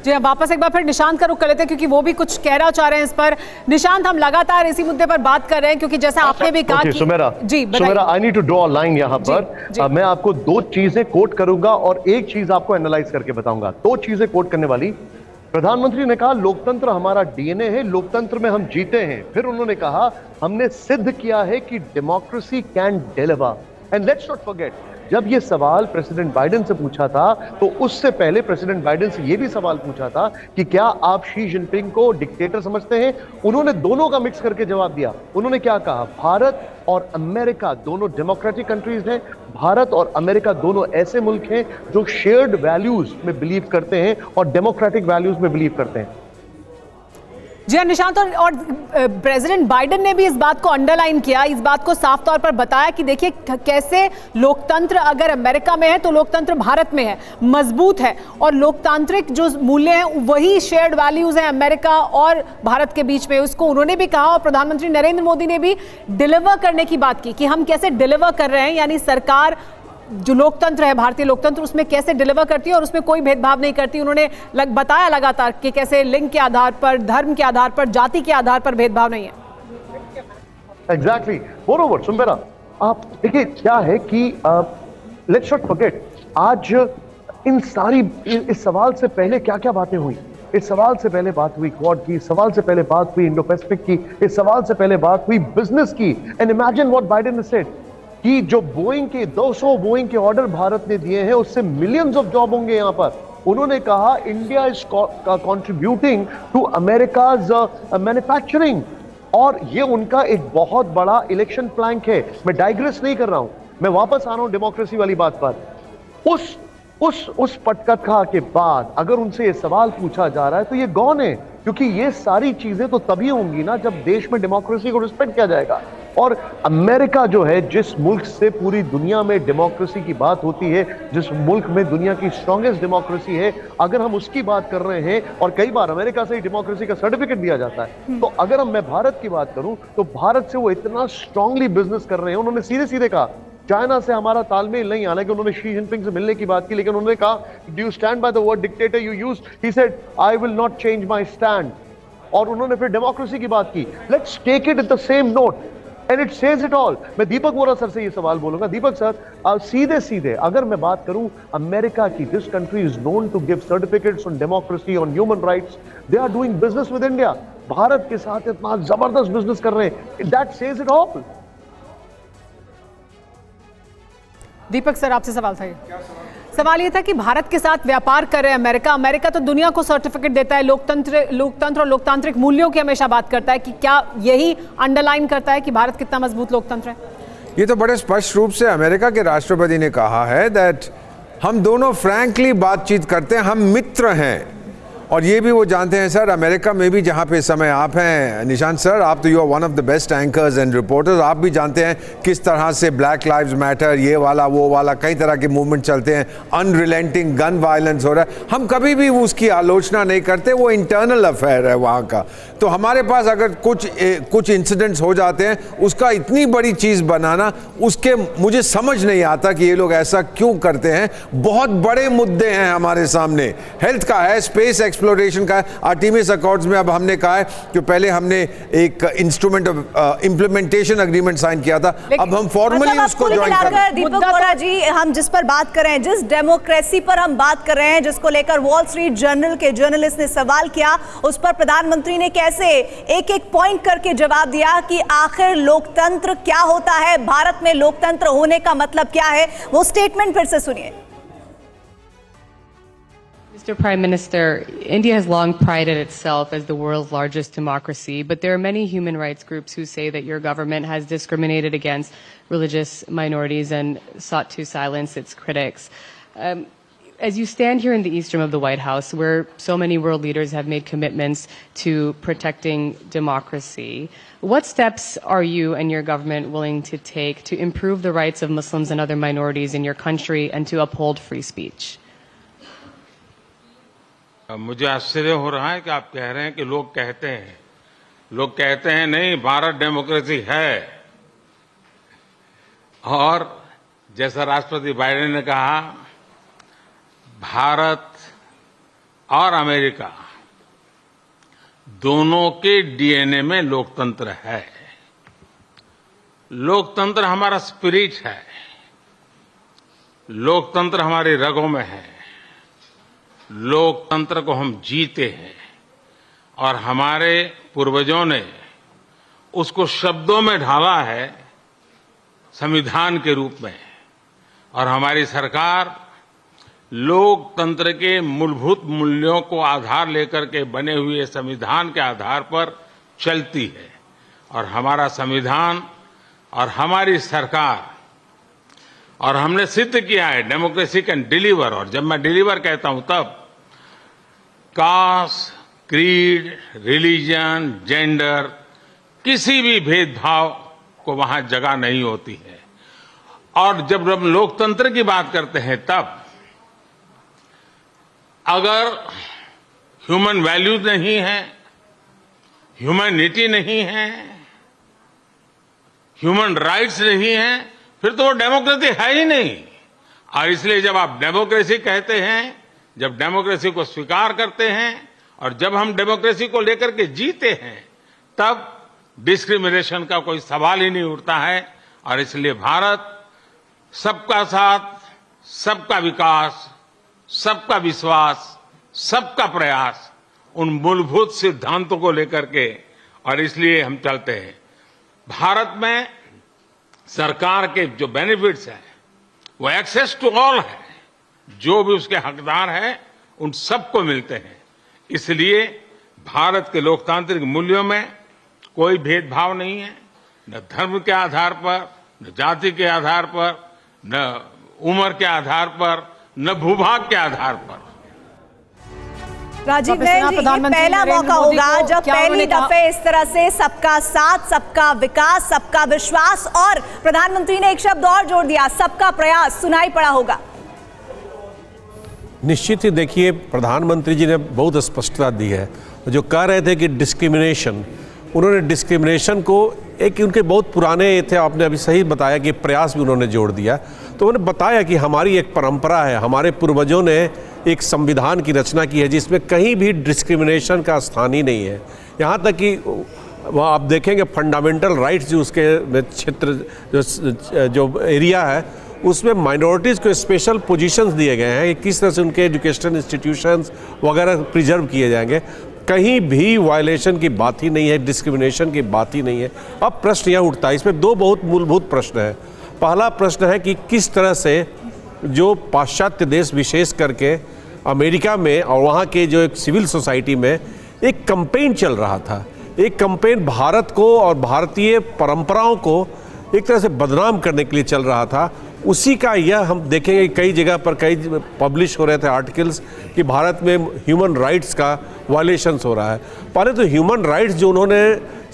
जी वापस एक बार फिर निशांत का रुख कर लेते हैं क्योंकि वो भी कुछ कहना चाह रहे हैं इस पर। निशांत, हम लगातार इसी मुद्दे पर बात कर रहे हैं क्योंकि जैसा आपने भी कहा कि Sumera, I need to draw a line यहाँ पर। मैं आपको दो चीजें कोट करूंगा और एक चीज आपको एनालाइज करके बताऊंगा। दो चीजें कोट करने वाली। प्रधानमंत्री ने कहा लोकतंत्र हमारा डीएनए है, लोकतंत्र में हम जीते हैं। फिर उन्होंने कहा हमने सिद्ध किया है कि democracy can deliver. And let's not forget, जब ये सवाल प्रेसिडेंट बाइडेन से पूछा था तो उससे पहले प्रेसिडेंट बाइडेन से ये भी सवाल पूछा था कि क्या आप शी जिनपिंग को डिक्टेटर समझते हैं। उन्होंने दोनों का मिक्स करके जवाब दिया। उन्होंने क्या कहा, भारत और अमेरिका दोनों डेमोक्रेटिक कंट्रीज हैं। भारत और अमेरिका दोनों ऐसे मुल्क हैं जो शेयर्ड वैल्यूज में बिलीव करते हैं और डेमोक्रेटिक वैल्यूज में बिलीव करते हैं। जी हाँ निशांत, और प्रेसिडेंट बाइडेन ने भी इस बात को अंडरलाइन किया, इस बात को साफ तौर पर बताया कि देखिए कैसे लोकतंत्र अगर अमेरिका में है तो लोकतंत्र भारत में है, मजबूत है, और लोकतांत्रिक जो मूल्य हैं वही शेयर्ड वैल्यूज हैं अमेरिका और भारत के बीच में। उसको उन्होंने भी कहा और प्रधानमंत्री नरेंद्र मोदी ने भी डिलीवर करने की बात की कि हम कैसे डिलीवर कर रहे हैं, यानी सरकार जो लोकतंत्र है, भारतीय लोकतंत्र, उसमें कैसे डिलीवर करती है और उसमें कोई भेदभाव नहीं करती। उन्होंने बताया लगातार कि कैसे लिंग के आधार पर, धर्म के आधार पर, जाति के आधार पर भेदभाव नहीं है। एग्जैक्टली, मोरओवर सुमेरा, आप देखिए क्या है कि लेट्स नॉट फॉरगेट, आज इन सारी इस सवाल से पहले क्या क्या बातें हुई। इस सवाल से पहले बात हुई क्वाड की, इस सवाल से पहले बात हुई इंडो पैसिफिक की, इस सवाल से पहले बात हुई बिजनेस की। एंड इमेजिन व्हाट बाइडेन ने सेड कि जो बोइंग के 200 बोइंग के ऑर्डर भारत ने दिए हैं उससे मिलियंस ऑफ जॉब होंगे यहां पर। उन्होंने कहा India is contributing to America's manufacturing, और ये उनका एक बहुत बड़ा इलेक्शन प्लैंक है। मैं डाइग्रेस नहीं कर रहा हूं, मैं वापस आ रहा हूं डेमोक्रेसी वाली बात पर। उस पटकथा के बाद अगर उनसे ये सवाल पूछा जा रहा है तो ये गौन है, क्योंकि ये सारी चीजें तो तभी होंगी ना जब देश में डेमोक्रेसी को रिस्पेक्ट किया जाएगा। और अमेरिका जो है, जिस मुल्क से पूरी दुनिया में डेमोक्रेसी की बात होती है, जिस मुल्क में दुनिया की स्ट्रॉन्गेस्ट डेमोक्रेसी है, अगर हम उसकी बात कर रहे हैं और कई बार अमेरिका से ही डेमोक्रेसी का सर्टिफिकेट दिया जाता है, तो अगर मैं भारत की बात करूं तो भारत से वो इतना स्ट्रांगली बिजनेस कर रहे हैं। उन्होंने सीधे सीधे कहा चाइना से हमारा तालमेल नहीं, हालांकि उन्होंने शी जिनपिंग से मिलने की बात की, लेकिन उन्होंने कहा do you stand by the word dictator you use, he said I will not change my stand. और उन्होंने फिर डेमोक्रेसी की बात की। Let's take it at the same note and it says it all. मैं दीपक वोरा सर से ये सवाल बोलूंगा। दीपक सर, सीधे सीधे अगर मैं बात करूं अमेरिका की, this country is known to give certificates on democracy, on human rights, they are doing business with India, Bharat के साथ इतना जबरदस्त बिजनेस कर रहे हैं, that says it all. Deepak sir, आपसे सवाल था। सवाल ये था कि भारत के साथ व्यापार कर रहे हैं अमेरिका, अमेरिका तो दुनिया को सर्टिफिकेट देता है, लोकतंत्र और लोकतांत्रिक मूल्यों की हमेशा बात करता है, कि क्या यही अंडरलाइन करता है कि भारत कितना मजबूत लोकतंत्र है? ये तो बड़े स्पष्ट रूप से अमेरिका के राष्ट्रपति ने कहा है दैट हम दोनों फ्रैंकली बातचीत करते हैं, हम मित्र हैं। और ये भी वो जानते हैं सर, अमेरिका में भी जहाँ पे इस समय आप हैं निशांत सर, आप तो you are one of the best anchors and reporters, आप भी जानते हैं किस तरह से ब्लैक लाइव्स मैटर, ये वाला वो वाला, कई तरह के मूवमेंट चलते हैं, अनरिलेंटिंग गन वायलेंस हो रहा है। हम कभी भी उसकी आलोचना नहीं करते, वो इंटरनल अफेयर है वहाँ का। तो हमारे पास अगर कुछ इंसिडेंट्स हो जाते हैं, उसका इतनी बड़ी चीज़ बनाना, उसके मुझे समझ नहीं आता कि ये लोग ऐसा क्यों करते हैं। बहुत बड़े मुद्दे हैं हमारे सामने, हेल्थ का है, स्पेस एक्सप्लोरेशन का है, आर्टेमिस अकॉर्ड्स में अब हमने कहा है कि पहले हमने एक instrument of implementation agreement sign किया था, अब हम फॉर्मली उसको ज्वाइन कर रहे हैं। दीपक वोरा जी, हम जिस पर बात कर रहे हैं, जिस डेमोक्रेसी पर हम बात कर रहे हैं, जिसको लेकर वॉल स्ट्रीट जर्नल के जर्नलिस्ट ने सवाल किया, उस पर प्रधानमंत्री ने कैसे एक एक पॉइंट करके जवाब दिया कि आखिर लोकतंत्र क्या होता है, भारत में लोकतंत्र होने का मतलब क्या है। वो स्टेटमेंट फिर से सुनिए। Mr. Prime Minister, India has long prided itself as the world's largest democracy, but there are many human rights groups who say that your government has discriminated against religious minorities and sought to silence its critics. As you stand here in the east room of the White House, where so many world leaders have made commitments to protecting democracy, what steps are you and your government willing to take to improve the rights of Muslims and other minorities in your country and to uphold free speech? मुझे आश्चर्य हो रहा है कि आप कह रहे हैं कि लोग कहते हैं नहीं, भारत डेमोक्रेसी है। और जैसा राष्ट्रपति बाइडेन ने कहा, भारत और अमेरिका दोनों के डीएनए में लोकतंत्र है। लोकतंत्र हमारा स्पिरिट है, लोकतंत्र हमारी रगों में है, लोकतंत्र को हम जीते हैं और हमारे पूर्वजों ने उसको शब्दों में ढाला है संविधान के रूप में। और हमारी सरकार लोकतंत्र के मूलभूत मूल्यों को आधार लेकर के बने हुए संविधान के आधार पर चलती है। और हमारा संविधान और हमारी सरकार, और हमने सिद्ध किया है डेमोक्रेसी कैन डिलीवर। और जब मैं डिलीवर कहता हूं तब कास्ट, क्रीड, रिलीजन, जेंडर, किसी भी भेदभाव को वहां जगह नहीं होती है। और जब हम लोकतंत्र की बात करते हैं तब अगर ह्यूमन वैल्यूज नहीं है, ह्यूमैनिटी नहीं है, ह्यूमन राइट्स नहीं है, फिर तो वो डेमोक्रेसी है ही नहीं। और इसलिए जब आप डेमोक्रेसी कहते हैं, जब डेमोक्रेसी को स्वीकार करते हैं और जब हम डेमोक्रेसी को लेकर के जीते हैं, तब डिस्क्रिमिनेशन का कोई सवाल ही नहीं उठता है। और इसलिए भारत सबका साथ, सबका विकास, सबका विश्वास, सबका प्रयास, उन मूलभूत सिद्धांतों को लेकर के, और इसलिए हम चलते हैं। भारत में सरकार के जो बेनिफिट्स हैं वो एक्सेस टू ऑल है, जो भी उसके हकदार हैं उन सबको मिलते हैं। इसलिए भारत के लोकतांत्रिक मूल्यों में कोई भेदभाव नहीं है, न धर्म के आधार पर, न जाति के आधार पर, न उम्र के आधार पर, न भूभाग के आधार पर। राजीव बहन जी, ये पहला मौका होगा जब पहली दफे इस तरह से सबका साथ, सबका विकास, सबका विश्वास, और प्रधानमंत्री ने एक शब्द और जोड़ दिया, सबका प्रयास, सुनाई पड़ा होगा। निश्चित ही देखिए, प्रधानमंत्री जी ने बहुत स्पष्टता दी है। जो कह रहे थे कि डिस्क्रिमिनेशन, उन्होंने डिस्क्रिमिनेशन को एक उनके बहुत पुराने थे, आपने अभी सही बताया कि प्रयास भी उन्होंने जोड़ दिया। तो उन्होंने बताया कि हमारी एक परंपरा है, हमारे पूर्वजों ने एक संविधान की रचना की है जिसमें कहीं भी डिस्क्रिमिनेशन का स्थान ही नहीं है। यहाँ तक कि वहाँ आप देखेंगे फंडामेंटल राइट्स जो उसके क्षेत्र जो एरिया है उसमें माइनॉरिटीज़ को स्पेशल पोजीशंस दिए गए हैं कि किस तरह से उनके एजुकेशन इंस्टीट्यूशंस वगैरह प्रिजर्व किए जाएंगे। कहीं भी वायलेशन की बात ही नहीं है, डिस्क्रिमिनेशन की बात ही नहीं है। अब प्रश्न यह उठता है, इसमें दो बहुत मूलभूत प्रश्न हैं। पहला प्रश्न है कि किस तरह से जो पाश्चात्य देश, विशेष करके अमेरिका में और वहाँ के जो एक सिविल सोसाइटी में एक कैंपेन चल रहा था, एक कैंपेन भारत को और भारतीय परंपराओं को एक तरह से बदनाम करने के लिए चल रहा था। उसी का यह हम देखेंगे कई जगह पर कई पब्लिश हो रहे थे आर्टिकल्स कि भारत में ह्यूमन राइट्स का वायलेशंस हो रहा है। पहले तो ह्यूमन राइट्स जो उन्होंने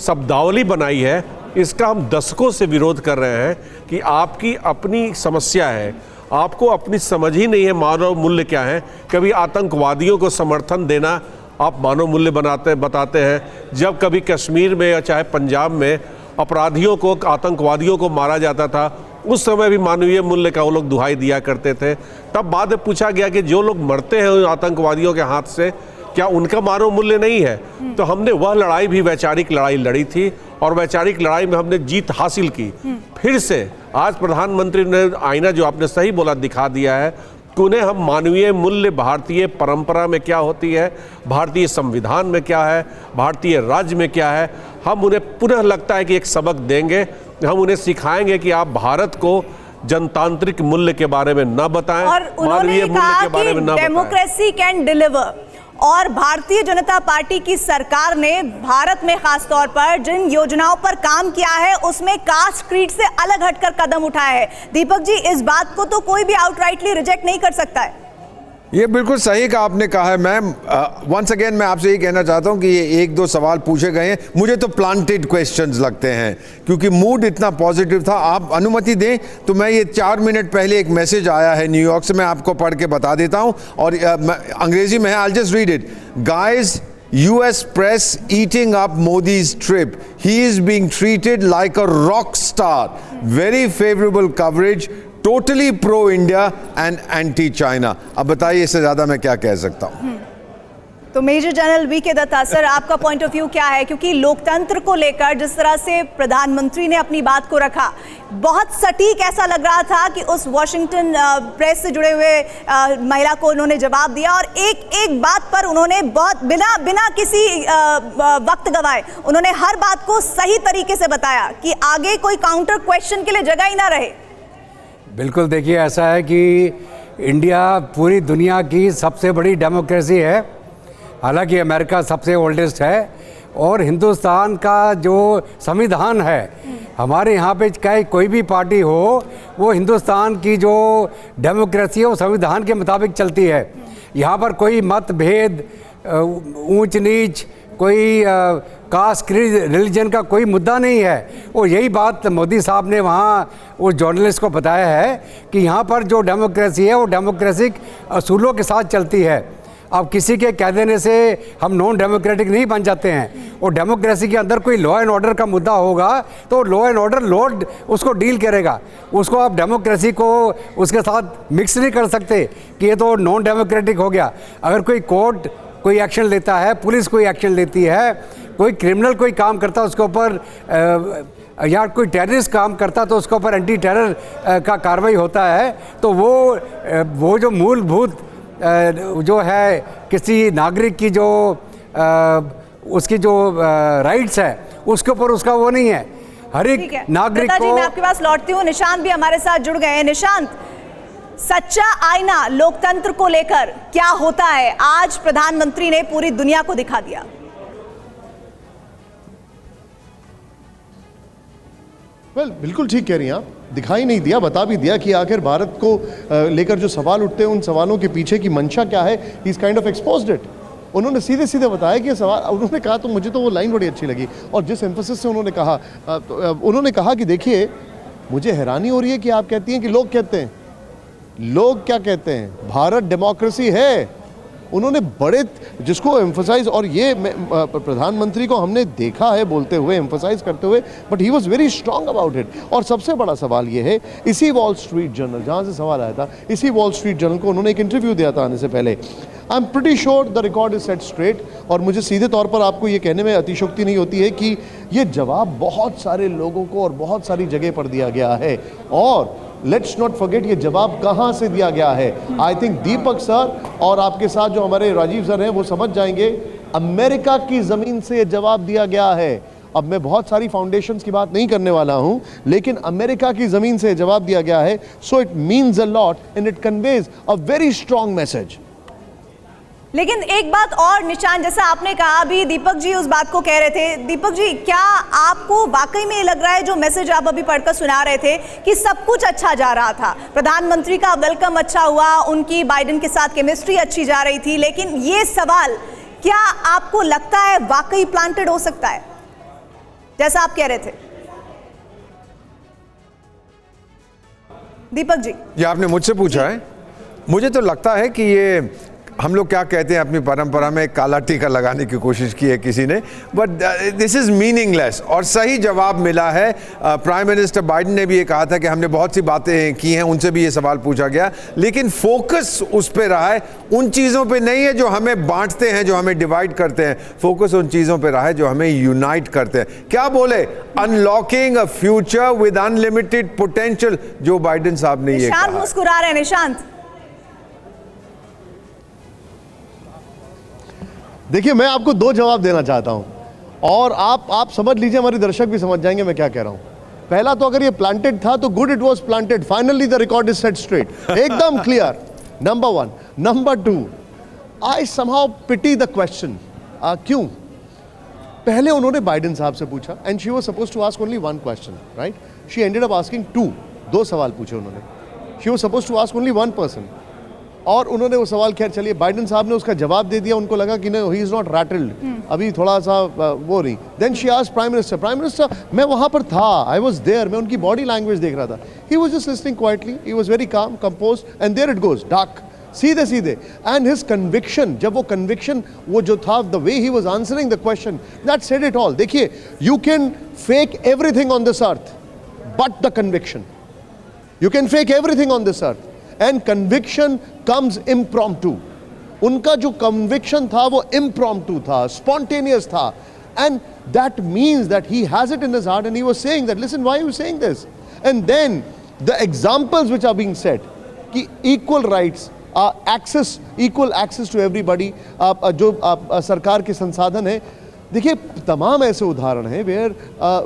शब्दावली बनाई है, इसका हम दशकों से विरोध कर रहे हैं कि आपकी अपनी समस्या है, आपको अपनी समझ ही नहीं है मानव मूल्य क्या है। कभी आतंकवादियों को समर्थन देना आप मानव मूल्य बताते हैं, जब कभी कश्मीर में या चाहे पंजाब में अपराधियों को, आतंकवादियों को मारा जाता था, उस समय भी मानवीय मूल्य का वो लोग दुहाई दिया करते थे। तब बाद में पूछा गया कि जो लोग मरते हैं आतंकवादियों के हाथ से, क्या उनका मानव मूल्य नहीं है? तो हमने वह लड़ाई भी वैचारिक लड़ाई लड़ी थी और वैचारिक लड़ाई में हमने जीत हासिल की। फिर से आज प्रधानमंत्री ने आईना, जो आपने सही बोला, दिखा दिया है कि उन्हें हम मानवीय मूल्य, भारतीय परंपरा में क्या होती है, भारतीय संविधान में क्या है, भारतीय राज्य में क्या है, हम उन्हें पुनः लगता है कि एक सबक देंगे। हम उन्हें सिखाएंगे कि आप भारत को जनतांत्रिक मूल्य के बारे में न बताएं, मानवीय मूल्य के बारे में न बताएं। Democracy can deliver. और भारतीय जनता पार्टी की सरकार ने भारत में खास तौर पर जिन योजनाओं पर काम किया है उसमें कास्ट क्रीड से अलग हटकर कदम उठाया है। दीपक जी, इस बात को तो कोई भी आउटराइटली रिजेक्ट नहीं कर सकता है। ये बिल्कुल सही का आपने कहा है मैम। वंस अगेन मैं आपसे यही कहना चाहता हूँ कि ये एक दो सवाल पूछे गए हैं, मुझे तो प्लांटेड क्वेश्चंस लगते हैं क्योंकि मूड इतना पॉजिटिव था। आप अनुमति दें तो मैं ये 4 मिनट पहले एक मैसेज आया है न्यूयॉर्क से, मैं आपको पढ़ के बता देता हूँ और अंग्रेजी में है। I just read it. Guys, US press eating up Modi's trip. He is being treated like a rock star. Very favorable coverage. Totally pro India and anti China. अब बताइए इससे ज्यादा मैं क्या कह सकता हूँ। तो मेजर जनरल वी.के. दत्ता सर, आपका पॉइंट ऑफ व्यू क्या है? क्योंकि लोकतंत्र को लेकर जिस तरह से प्रधानमंत्री ने अपनी बात को रखा, बहुत सटीक ऐसा लग रहा था कि उस वॉशिंगटन प्रेस से जुड़े हुए महिला को उन्होंने जवाब दिया और एक एक बात पर उन्होंने बहुत बिना किसी वक्त गवाए उन्होंने हर बात को सही तरीके से बताया कि आगे कोई काउंटर क्वेश्चन के लिए जगह ही ना रहे। बिल्कुल, देखिए ऐसा है कि इंडिया पूरी दुनिया की सबसे बड़ी डेमोक्रेसी है, हालांकि अमेरिका सबसे ओल्डेस्ट है, और हिंदुस्तान का जो संविधान है, हमारे यहाँ पे चाहे कोई भी पार्टी हो, वो हिंदुस्तान की जो डेमोक्रेसी है वो संविधान के मुताबिक चलती है। यहाँ पर कोई मतभेद, ऊंच नीच, कोई कास्ट रिलीजन का कोई मुद्दा नहीं है। और यही बात मोदी साहब ने वहाँ उस जर्नलिस्ट को बताया है कि यहाँ पर जो डेमोक्रेसी है वो डेमोक्रेटिक असूलों के साथ चलती है। अब किसी के कह देने से हम नॉन डेमोक्रेटिक नहीं बन जाते हैं। और डेमोक्रेसी के अंदर कोई लॉ एंड ऑर्डर का मुद्दा होगा तो लॉ एंड ऑर्डर लॉर्ड उसको डील करेगा, उसको आप डेमोक्रेसी को उसके साथ मिक्स नहीं कर सकते कि ये तो नॉन डेमोक्रेटिक हो गया। अगर कोई कोर्ट कोई एक्शन लेता है, पुलिस कोई एक्शन लेती है, कोई क्रिमिनल कोई काम करता है उसके ऊपर, या कोई टेररिस्ट काम करता तो उसके ऊपर एंटी टेरर का कार्रवाई होता है, तो वो जो मूलभूत जो है किसी नागरिक की जो उसकी जो राइट्स है उसके ऊपर उसका वो नहीं है। हर एक नागरिक को। मैं आपके पास लौटती हूँ, निशांत भी हमारे साथ जुड़ गए हैं। निशांत, सच्चा आईना लोकतंत्र को लेकर क्या होता है, आज प्रधानमंत्री ने पूरी दुनिया को दिखा दिया। बिल्कुल ठीक कह रही हैं आप, दिखाई नहीं दिया, बता भी दिया कि आखिर भारत को लेकर जो सवाल उठते हैं उन सवालों के पीछे की मंशा क्या है। He is kind of exposed it. उन्होंने सीधे सीधे बताया कि सवाल, उन्होंने कहा, तो मुझे तो वो लाइन बड़ी अच्छी लगी, और जिस एम्फेसिस से उन्होंने कहा कि देखिए, मुझे हैरानी हो रही है कि आप कहती हैं कि लोग कहते हैं, लोग क्या कहते हैं, भारत डेमोक्रेसी है। उन्होंने बड़े जिसको एम्फसाइज, और ये प्रधानमंत्री को हमने देखा है बोलते हुए, एम्फसाइज करते हुए, but he was very strong about it. और सबसे बड़ा सवाल ये है, इसी वॉल स्ट्रीट जर्नल जहाँ से सवाल आया था, इसी वॉल स्ट्रीट जर्नल को उन्होंने एक इंटरव्यू दिया था आने से पहले। I am pretty sure the record is set straight, और मुझे सीधे तौर पर आपको ये कहने में अतिशयोक्ति नहीं होती है कि ये जवाब बहुत सारे लोगों को और बहुत सारी जगह पर दिया गया है। और लेट्स नॉट फॉरगेट ये जवाब कहाँ से दिया गया है। आई थिंक दीपक सर और आपके साथ जो हमारे राजीव सर हैं वो समझ जाएंगे, अमेरिका की ज़मीन से ये जवाब दिया गया है। अब मैं बहुत सारी फाउंडेशंस की बात नहीं करने वाला हूं, लेकिन अमेरिका की ज़मीन से जवाब दिया गया है। So it means a lot and it conveys a very strong message. लेकिन एक बात और निशान, जैसा आपने कहा, अभी दीपक जी उस बात को कह रहे थे। दीपक जी, क्या आपको वाकई में लग रहा है, जो मैसेज आप अभी पढ़कर सुना रहे थे, कि सब कुछ अच्छा जा रहा था, प्रधानमंत्री का वेलकम अच्छा हुआ, उनकी बाइडेन के साथ केमिस्ट्री अच्छी जा रही थी, लेकिन ये सवाल क्या आपको लगता है वाकई प्लांटेड हो सकता है, जैसा आप कह रहे थे? दीपक जी, ये आपने मुझसे पूछा है। मुझे तो लगता है कि ये हम लोग क्या कहते हैं अपनी परंपरा में, काला टीका लगाने की कोशिश की है किसी ने, बट दिस इज़ मीनिंगलेस। और सही जवाब मिला है। प्राइम मिनिस्टर बाइडेन ने भी ये कहा था कि हमने बहुत सी बातें की हैं, उनसे भी ये सवाल पूछा गया, लेकिन फोकस उस पे रहा है, उन चीज़ों पे नहीं है जो हमें बांटते हैं, जो हमें डिवाइड करते हैं। फोकस उन चीज़ों पे रहा है जो हमें यूनाइट करते हैं। क्या बोले, unlocking a future with unlimited potential, Joe Biden साहब ने ये कहा। निशांत मुस्कुरा रहे हैं। निशांत, देखिए, मैं आपको दो जवाब देना चाहता हूं, और आप समझ लीजिए, हमारे दर्शक भी समझ जाएंगे मैं क्या कह रहा हूं। पहला तो, अगर ये प्लांटेड था तो good, it was planted, finally the record is set straight, एकदम clear, number one. Number two, I somehow pity the question. क्यों? पहले उन्होंने बाइडेन साहब से पूछा, and she was supposed to ask only one question, right? She ended up asking दो सवाल पूछे उन्होंने। She was supposed to ask only one person, और उन्होंने वो सवाल, खैर चलिए, बाइडेन साहब ने उसका जवाब दे दिया, उनको लगा कि नहीं, ही इज नॉट रैटल्ड, अभी थोड़ा सा वो नहीं। Then she asked prime minister, मैं वहां पर था, आई वाज देयर, मैं उनकी बॉडी लैंग्वेज देख रहा था। He was just listening quietly, he was very calm, composed, and there it goes, dark, सीधे सीधे। एंड हिज कन्विक्शन, जब वो कन्विक्शन, वो जो था, the way he was answering the question, that said it all. देखिए, you can fake everything on this earth but the conviction, you can fake everything on this earth, and conviction comes impromptu. उनका जो conviction था वो impromptu था, spontaneous था, and that means that he has it in his heart, and he was saying that, listen, why are you saying this? And then the examples which are being set, कि equal rights, access, equal access to everybody, जो सरकार के संसाधन है, देखिए तमाम ऐसे उदाहरण हैं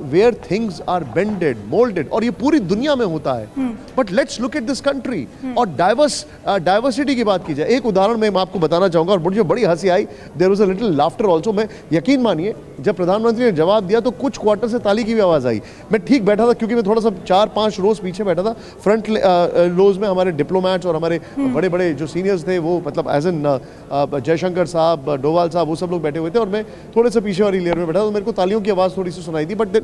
where things are bended moulded, और ये पूरी दुनिया में होता है। But let's look at this country, और डाइवर्सिटी की बात की जाए, एक उदाहरण मैं आपको बताना चाहूंगा, और मुझे बड़ी हंसी आई, there was a little laughter also. मैं यकीन मानिए जब प्रधानमंत्री ने जवाब दिया तो कुछ क्वार्टर से ताली की भी आवाज़ आई। मैं ठीक बैठा था क्योंकि मैं थोड़ा सा 4-5 रोज पीछे बैठा था, फ्रंट रोज में हमारे डिप्लोमैट्स और हमारे बड़े बड़े जो सीनियर्स थे, वो मतलब एज एन जयशंकर साहब, डोवाल साहब, वो सब लोग बैठे हुए थे, और मैं थोड़े से पीछे वाली लेयर में बैठा, तो मेरे को तालियों की आवाज़ थोड़ी सी सुनाई दी, but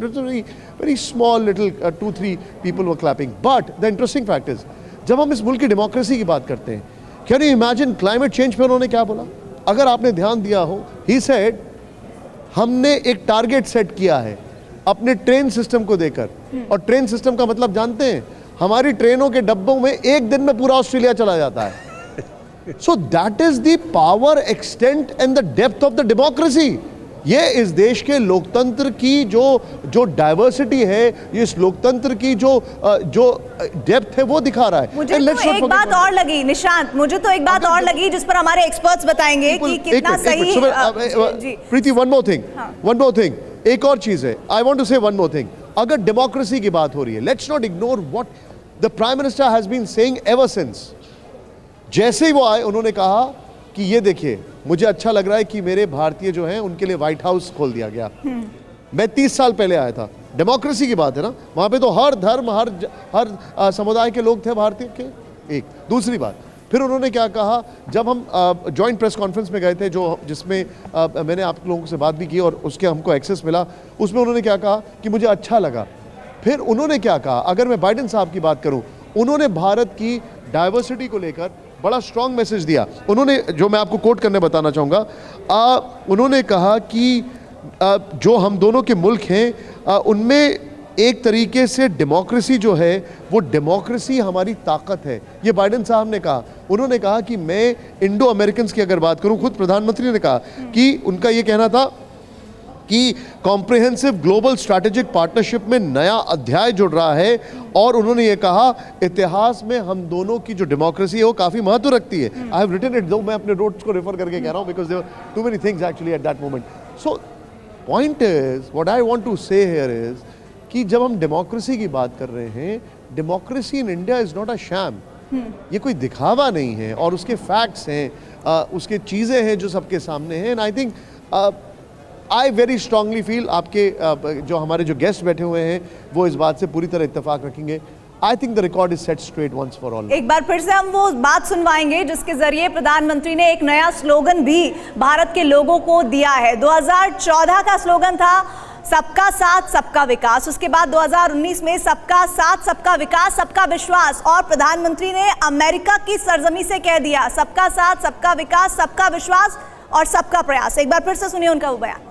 very small little 2-3 people were clapping. But the interesting fact is, जब हम इस मुल्क की डेमोक्रेसी की बात करते हैं, can you imagine climate change पे उन्होंने क्या बोला? अगर आपने ध्यान दिया हो, ही सेड हमने एक टारगेट सेट किया है अपने ट्रेन सिस्टम को देकर, और ट्रेन सिस्टम का मतलब जानते हैं, हमारी ट्रेनों के डब्बों में एक दिन में पूरा ऑस्ट्रेलिया चला जाता है। So that is the power, extent and the depth of the democracy. ये इस देश के लोकतंत्र की जो डाइवर्सिटी है, ये इस लोकतंत्र की जो डेप्थ है, वो दिखा रहा है। मुझे तो एक बात और लगी निशांत, मुझे तो एक बात और लगी जिस पर हमारे एक्सपर्ट्स बताएंगे कि कितना सही है। प्रीति, वन मोर थिंग, एक और चीज है, I want to say one more thing. अगर डेमोक्रेसी की बात हो रही है, let's not ignore what the prime minister has been saying ever since. जैसे ही वो आए, उन्होंने कहा कि ये देखिए, मुझे अच्छा लग रहा है कि मेरे भारतीय जो हैं उनके लिए व्हाइट हाउस खोल दिया गया। मैं 30 साल पहले आया था, डेमोक्रेसी की बात है ना, वहाँ पे तो हर धर्म, हर समुदाय के लोग थे भारतीय के। एक दूसरी बात, फिर उन्होंने क्या कहा, जब हम जॉइंट प्रेस कॉन्फ्रेंस में गए थे, जिसमें मैंने आप लोगों से बात भी की और उसके हमको एक्सेस मिला, उसमें उन्होंने क्या कहा कि मुझे अच्छा लगा। फिर उन्होंने क्या कहा, अगर मैं बाइडेन साहब की बात करूँ, उन्होंने भारत की डाइवर्सिटी को लेकर बड़ा स्ट्रॉन्ग मैसेज दिया। उन्होंने, जो मैं आपको कोट करने बताना चाहूँगा, उन्होंने कहा कि जो हम दोनों के मुल्क हैं, उनमें एक तरीके से डेमोक्रेसी जो है, वो डेमोक्रेसी हमारी ताकत है। ये बाइडेन साहब ने कहा। उन्होंने कहा कि मैं इंडो अमेरिकन की अगर बात करूँ, खुद प्रधानमंत्री ने कहा कि उनका ये कहना था कि कॉम्प्रिहेंसिव ग्लोबल स्ट्रैटेजिक पार्टनरशिप में नया अध्याय जुड़ रहा है, और उन्होंने ये कहा इतिहास में हम दोनों की जो डेमोक्रेसी है वो काफ़ी महत्व रखती है। आई हैव रिटन इट, दो मैं अपने नोट्स को रेफर करके कह रहा हूँ, because there were too many things actually at that moment. So point is, what I want to say here is कि जब हम डेमोक्रेसी की बात कर रहे हैं, democracy in India is not a sham. ये कोई दिखावा नहीं है, और उसके फैक्ट्स हैं, उसके चीज़ें हैं जो सबके सामने हैं। And I think I very strongly feel, आपके जो हमारे जो गेस्ट बैठे हुए हैं वो इस बात से पूरी तरह इत्तेफाक रखेंगे। I think the record is set straight once for all. एक बार फिर से हम वो बात सुनवाएंगे जिसके जरिए प्रधानमंत्री ने एक नया स्लोगन भी भारत के लोगों को दिया है। 2014 का स्लोगन था सबका साथ सबका विकास, उसके बाद 2019 में सबका साथ सबका विकास सबका विश्वास, और प्रधानमंत्री ने अमेरिका की सरजमी से कह दिया सबका साथ सबका विकास सबका विश्वास और सबका प्रयास। एक बार फिर से सुनिए उनका वो बयान।